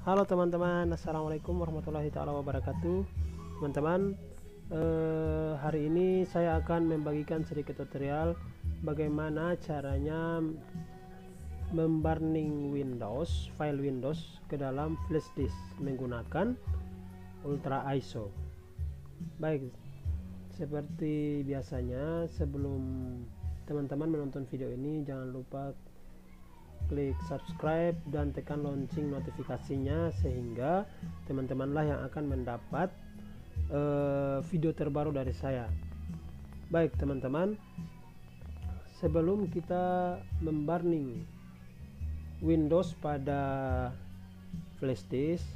Halo teman-teman, assalamualaikum warahmatullahi taala wabarakatuh. Teman-teman, hari ini saya akan membagikan sedikit tutorial bagaimana caranya memburning file Windows ke dalam flash disk menggunakan Ultra ISO. Baik, seperti biasanya sebelum teman-teman menonton video ini, jangan lupa klik subscribe dan tekan lonceng notifikasinya sehingga teman-temanlah yang akan mendapat video terbaru dari saya. Baik teman-teman, sebelum kita memburning Windows pada flash disk,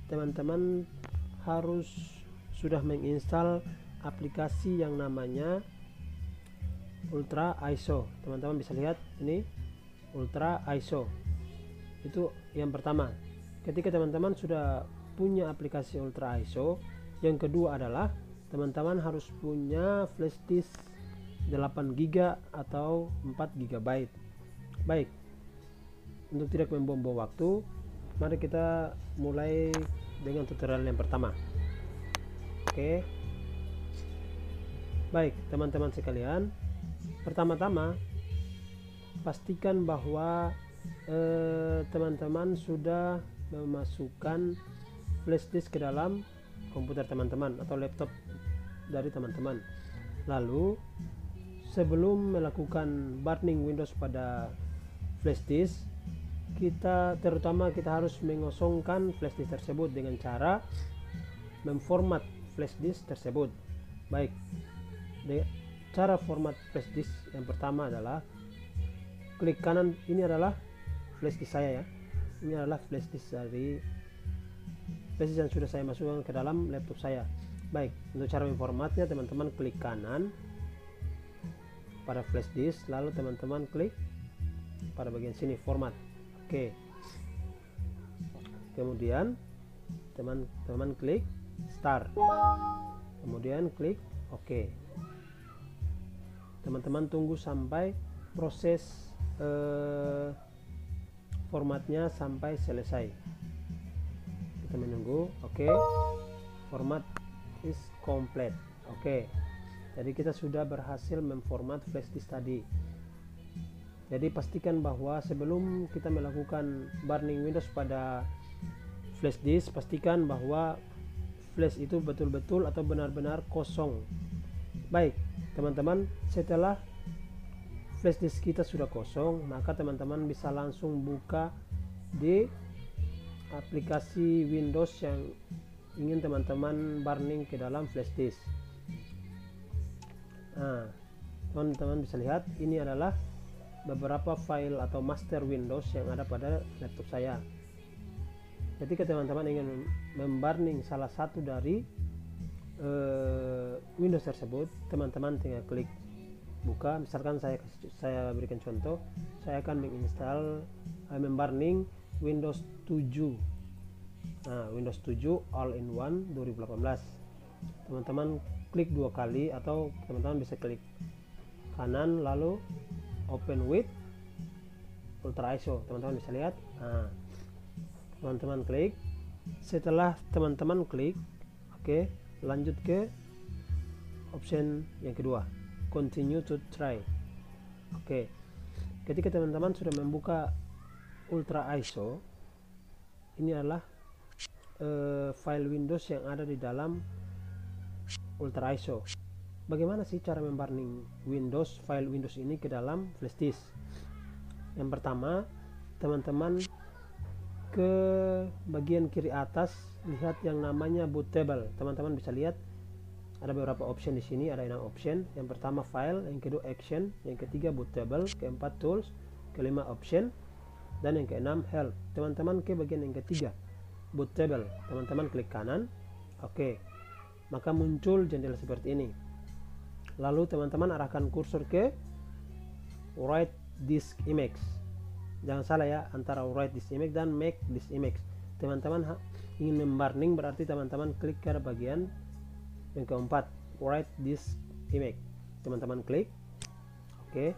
teman-teman harus sudah menginstal aplikasi yang namanya Ultra ISO. Teman-teman bisa lihat ini Ultra ISO, itu yang pertama. Ketika teman-teman sudah punya aplikasi Ultra ISO, yang kedua adalah teman-teman harus punya flash disk 8 GB atau 4 GB. Baik, untuk tidak membuang-buang waktu, mari kita mulai dengan tutorial yang pertama. Oke, baik teman-teman sekalian, pertama-tama pastikan bahwa teman-teman sudah memasukkan flash disk ke dalam komputer teman-teman atau laptop dari teman-teman. Lalu sebelum melakukan burning Windows pada flash disk, kita harus mengosongkan flash disk tersebut dengan cara memformat flash disk tersebut. Baik, cara format flash disk yang pertama adalah klik kanan. Ini adalah flash disk saya ya, ini adalah flash disk dari flash disk yang sudah saya masukkan ke dalam laptop saya. Baik, untuk cara memformatnya, teman-teman klik kanan pada flash disk, lalu teman-teman klik pada bagian sini format. Oke, kemudian teman-teman klik start, kemudian klik OK. Teman-teman tunggu sampai proses formatnya sampai selesai. Kita menunggu. Oke, format is complete. Oke, jadi kita sudah berhasil memformat flash disk tadi. Jadi pastikan bahwa sebelum kita melakukan burning Windows pada flash disk, pastikan bahwa flash itu betul-betul atau benar-benar kosong. Baik teman-teman, setelah flash disk kita sudah kosong, maka teman-teman bisa langsung buka di aplikasi Windows yang ingin teman-teman burning ke dalam flash disk. Nah, teman-teman bisa lihat ini adalah beberapa file atau master Windows yang ada pada laptop saya. Ketika teman-teman ingin memburning salah satu dari Windows tersebut, teman-teman tinggal klik buka. Misalkan saya berikan contoh, saya akan menginstal memburning Windows 7. Nah, Windows 7 All-in-One 2018. Teman-teman klik dua kali atau teman-teman bisa klik kanan lalu open with Ultra ISO. Teman-teman bisa lihat. Nah, teman-teman klik. Setelah teman-teman klik, oke, lanjut ke option yang kedua, continue to try. Oke, ketika teman-teman sudah membuka Ultra ISO, ini adalah file Windows yang ada di dalam Ultra ISO. Bagaimana sih cara memburning file Windows ini ke dalam flash disk? Yang pertama, teman-teman ke bagian kiri atas, lihat yang namanya bootable. Teman-teman bisa lihat ada beberapa option di sini, ada 6 option. Yang pertama file, yang kedua action, yang ketiga bootable, keempat tools, kelima option, dan yang keenam help. Teman-teman ke bagian yang ketiga, bootable. Teman-teman klik kanan. Oke, maka muncul jendela seperti ini. Lalu teman-teman arahkan kursor ke write disk image. Jangan salah ya, antara write disk image dan make disk image. Teman-teman ingin memburning, berarti teman-teman klik ke bagian yang keempat, write disk image. Teman-teman klik. Oke,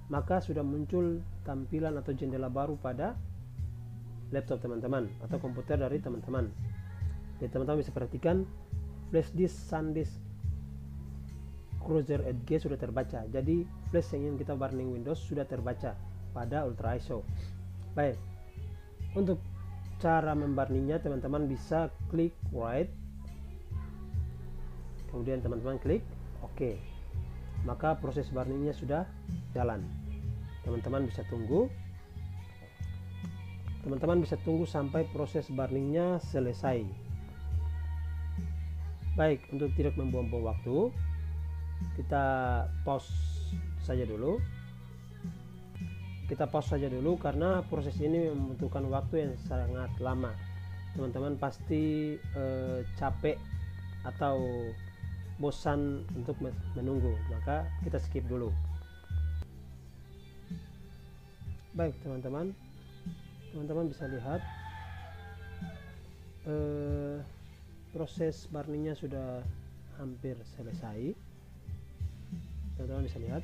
maka sudah muncul tampilan atau jendela baru pada laptop teman-teman atau komputer dari teman-teman. Jadi teman-teman bisa perhatikan flash disk SanDisk Crusader Edge sudah terbaca. Jadi flash yang ingin kita burning Windows sudah terbaca pada Ultra ISO. Baik, untuk cara memburningnya teman-teman bisa klik write, kemudian teman-teman klik OK, maka proses burningnya sudah jalan. Teman-teman bisa tunggu sampai proses burningnya selesai. Baik, untuk tidak membuang-buang waktu, kita pause saja dulu. Karena proses ini membutuhkan waktu yang sangat lama. Teman-teman pasti capek atau bosan untuk menunggu, maka kita skip dulu. Baik teman-teman bisa lihat proses burningnya sudah hampir selesai. Teman-teman bisa lihat,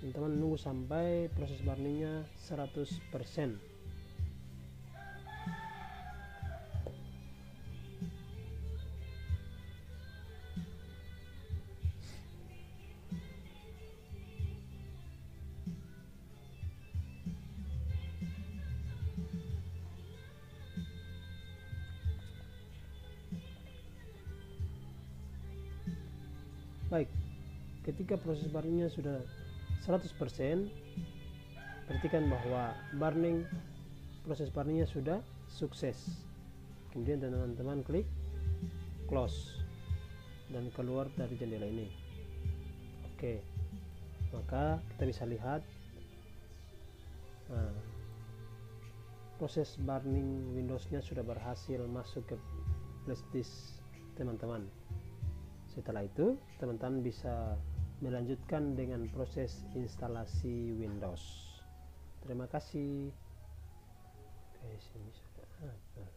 teman-teman nunggu sampai proses burningnya 100%. Baik, ketika proses burningnya sudah 100%, perhatikan bahwa proses burningnya sudah sukses. Kemudian teman-teman klik close dan keluar dari jendela ini. Oke, maka kita bisa lihat proses burning Windowsnya sudah berhasil masuk ke flash disk teman-teman. Setelah itu teman-teman bisa melanjutkan dengan proses instalasi Windows. Terima kasih. Oke, sini sudah.